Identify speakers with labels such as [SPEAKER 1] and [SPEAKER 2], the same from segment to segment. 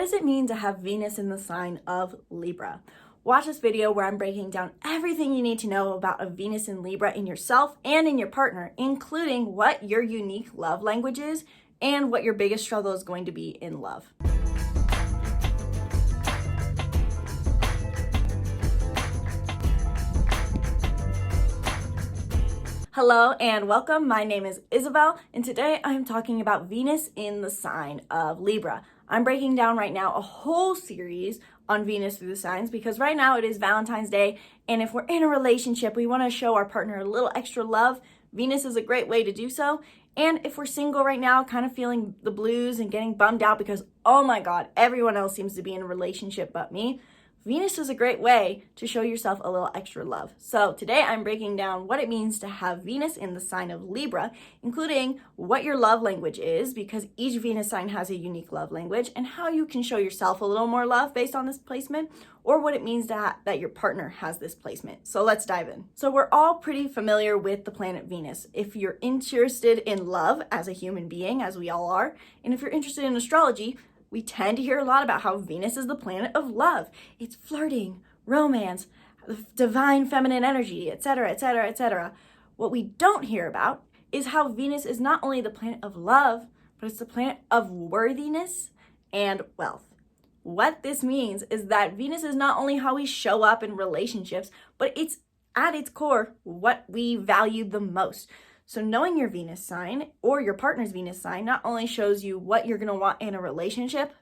[SPEAKER 1] does it mean to have Venus in the sign of Libra? Watch this video where I'm breaking down everything you need to know about a Venus in Libra in yourself and in your partner, including what your unique love language is and what your biggest struggle is going to be in love. Hello and welcome. My name is Isabelle, and today I'm talking about Venus in the sign of Libra. I'm breaking down right now a whole series on Venus through the signs because right now it is Valentine's Day, and if we're in a relationship, we want to show our partner a little extra love. Venus is a great way to do so. And if we're single right now, kind of feeling the blues and getting bummed out because, oh my God, everyone else seems to be in a relationship but me, Venus is a great way to show yourself a little extra love. So today I'm breaking down what it means to have Venus in the sign of Libra, including what your love language is, because each Venus sign has a unique love language, and how you can show yourself a little more love based on this placement, or what it means that your partner has this placement. So let's dive in. So we're all pretty familiar with the planet Venus. If you're interested in love as a human being, as we all are, and if you're interested in astrology, we tend to hear a lot about how Venus is the planet of love. It's flirting, romance, divine feminine energy, etc., etc., etc. What we don't hear about is how Venus is not only the planet of love, but it's the planet of worthiness and wealth. What this means is that Venus is not only how we show up in relationships, but it's at its core what we value the most. So knowing your Venus sign or your partner's Venus sign not only shows you what you're going to want in a relationship,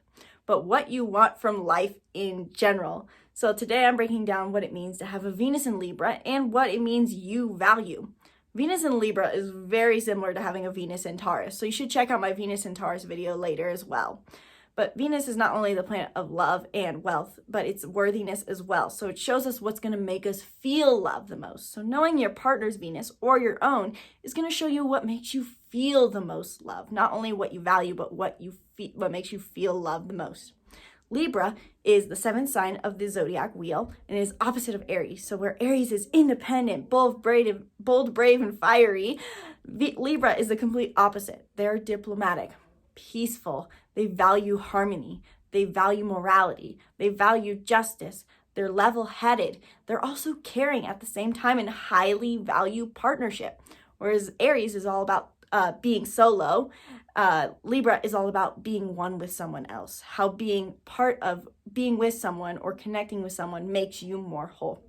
[SPEAKER 1] but what you want from life in general. So today I'm breaking down what it means to have a Venus in Libra and what it means you value. Venus in Libra is very similar to having a Venus in Taurus. So you should check out my Venus in Taurus video later as well. But Venus is not only the planet of love and wealth, but it's worthiness as well. So it shows us what's going to make us feel love the most. So knowing your partner's Venus or your own is going to show you what makes you feel the most love. Not only what you value, but what makes you feel love the most. Libra is the seventh sign of the zodiac wheel and is opposite of Aries. So where Aries is independent, bold, brave, and fiery, Libra is the complete opposite. They're diplomatic, peaceful. They value harmony. They value morality. They value justice. They're level-headed. They're also caring at the same time and highly value partnership. Whereas Aries is all about being solo. Libra is all about being one with someone else. How being part of being with someone or connecting with someone makes you more whole.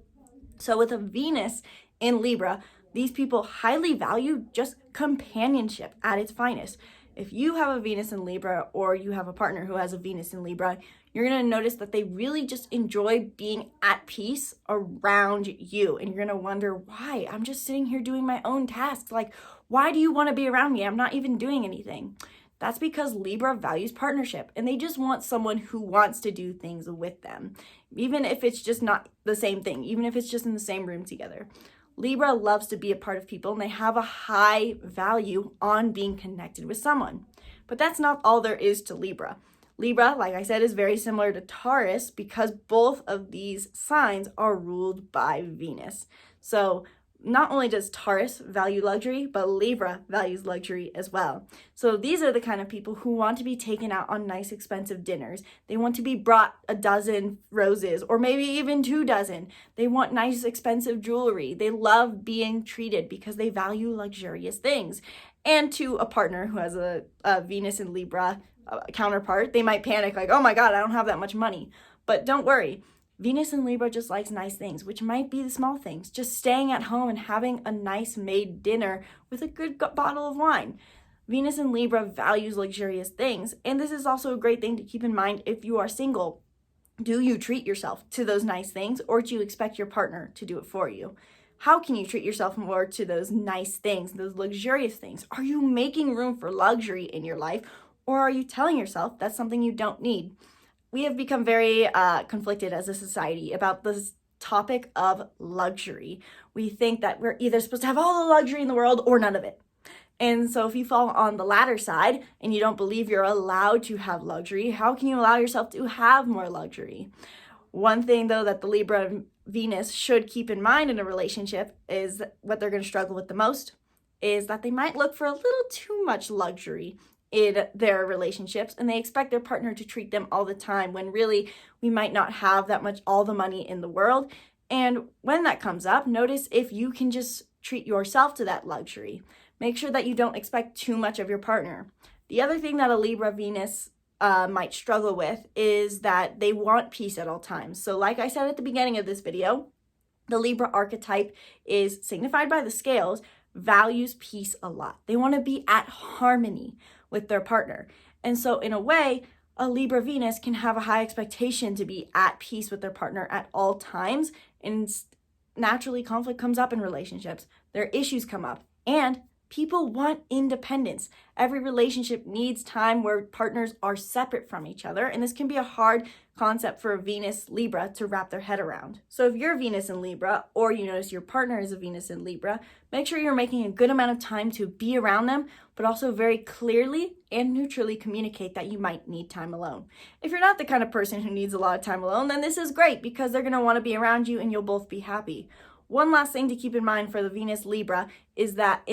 [SPEAKER 1] So with a Venus in Libra, these people highly value just companionship at its finest. If you have a Venus in Libra or you have a partner who has a Venus in Libra, you're going to notice that they really just enjoy being at peace around you. And you're going to wonder, why? I'm just sitting here doing my own tasks. Like, why do you want to be around me? I'm not even doing anything. That's because Libra values partnership and they just want someone who wants to do things with them, even if it's just not the same thing, even if it's just in the same room together. Libra loves to be a part of people and they have a high value on being connected with someone. But that's not all there is to Libra. Libra, like I said, is very similar to Taurus because both of these signs are ruled by Venus. So not only does Taurus value luxury, but Libra values luxury as well. So these are the kind of people who want to be taken out on nice expensive dinners. They want to be brought a dozen roses or maybe even 2 dozen. They want nice expensive jewelry. They love being treated because they value luxurious things. And to a partner who has a Venus in Libra counterpart, they might panic like, oh my God, I don't have that much money. But don't worry. Venus in Libra just likes nice things, which might be the small things, just staying at home and having a nice made dinner with a good bottle of wine. Venus in Libra values luxurious things, and this is also a great thing to keep in mind if you are single. Do you treat yourself to those nice things, or do you expect your partner to do it for you? How can you treat yourself more to those nice things, those luxurious things? Are you making room for luxury in your life, or are you telling yourself that's something you don't need? We have become very conflicted as a society about this topic of luxury. We think that we're either supposed to have all the luxury in the world or none of it. And so if you fall on the latter side and you don't believe you're allowed to have luxury, how can you allow yourself to have more luxury? One thing, though, that the Libra Venus should keep in mind in a relationship is what they're going to struggle with the most is that they might look for a little too much luxury in their relationships, and they expect their partner to treat them all the time when really we might not have that much, all the money in the world. And when that comes up, notice if you can just treat yourself to that luxury. Make sure that you don't expect too much of your partner. The other thing that a Libra Venus might struggle with is that they want peace at all times. So like I said at the beginning of this video, the Libra archetype is signified by the scales, values peace a lot. They want to be at harmony with their partner. And so in a way, a Libra Venus can have a high expectation to be at peace with their partner at all times. And naturally, conflict comes up in relationships. Their issues come up. And people want independence. Every relationship needs time where partners are separate from each other. And this can be a hard concept for a Venus Libra to wrap their head around. So if you're Venus in Libra, or you notice your partner is a Venus in Libra, make sure you're making a good amount of time to be around them, but also very clearly and neutrally communicate that you might need time alone. If you're not the kind of person who needs a lot of time alone, then this is great because they're going to want to be around you and you'll both be happy. One last thing to keep in mind for the Venus Libra is that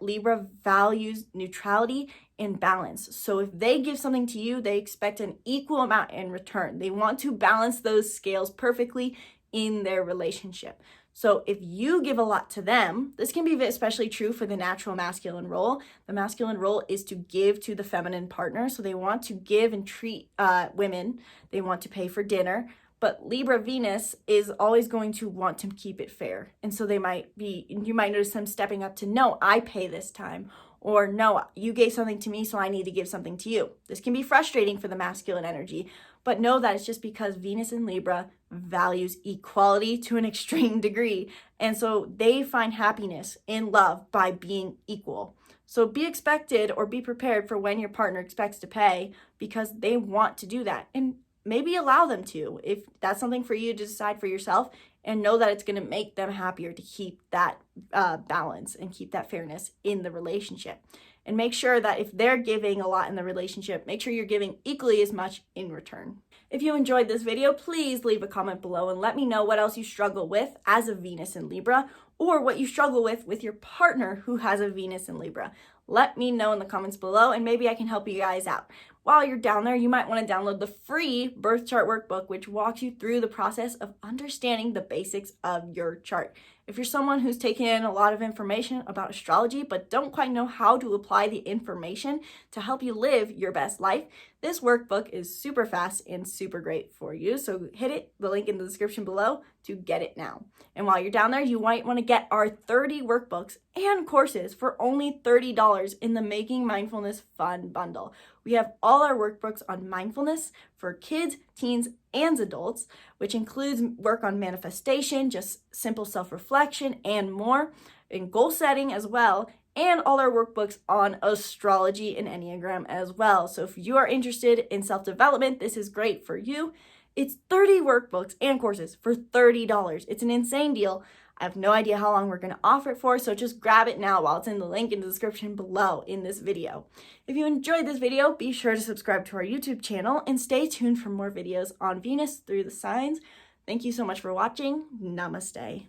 [SPEAKER 1] Libra values neutrality and balance. So if they give something to you, they expect an equal amount in return. They want to balance those scales perfectly in their relationship. So if you give a lot to them, this can be especially true for the natural masculine role. The masculine role is to give to the feminine partner. So they want to give and treat women. They want to pay for dinner. But Libra Venus is always going to want to keep it fair. And so you might notice them stepping up to, no, I pay this time. Or no, you gave something to me, so I need to give something to you. This can be frustrating for the masculine energy, but know that it's just because Venus in Libra values equality to an extreme degree. And so they find happiness in love by being equal. So be expected or be prepared for when your partner expects to pay because they want to do that. And maybe allow them to, if that's something for you to decide for yourself, and know that it's going to make them happier to keep that balance and keep that fairness in the relationship. And make sure that if they're giving a lot in the relationship, make sure you're giving equally as much in return. If you enjoyed this video, please leave a comment below and let me know what else you struggle with as a Venus in Libra, or what you struggle with your partner who has a Venus in Libra. Let me know in the comments below and maybe I can help you guys out. While you're down there, you might want to download the free birth chart workbook, which walks you through the process of understanding the basics of your chart. If you're someone who's taken in a lot of information about astrology, but don't quite know how to apply the information to help you live your best life, this workbook is super fast and super great for you. So hit the link in the description below to get it now. And while you're down there, you might want to get our 30 workbooks and courses for only $30 in the Making Mindfulness Fun bundle. We have all our workbooks on mindfulness for kids, teens, and adults, which includes work on manifestation, just simple self-reflection, and more, and goal setting as well, and all our workbooks on astrology and Enneagram as well. So if you are interested in self-development, this is great for you. It's 30 workbooks and courses for $30. It's an insane deal. I have no idea how long we're going to offer it for, so just grab it now while it's in the link in the description below in this video. If you enjoyed this video, be sure to subscribe to our YouTube channel and stay tuned for more videos on Venus through the signs. Thank you so much for watching. Namaste.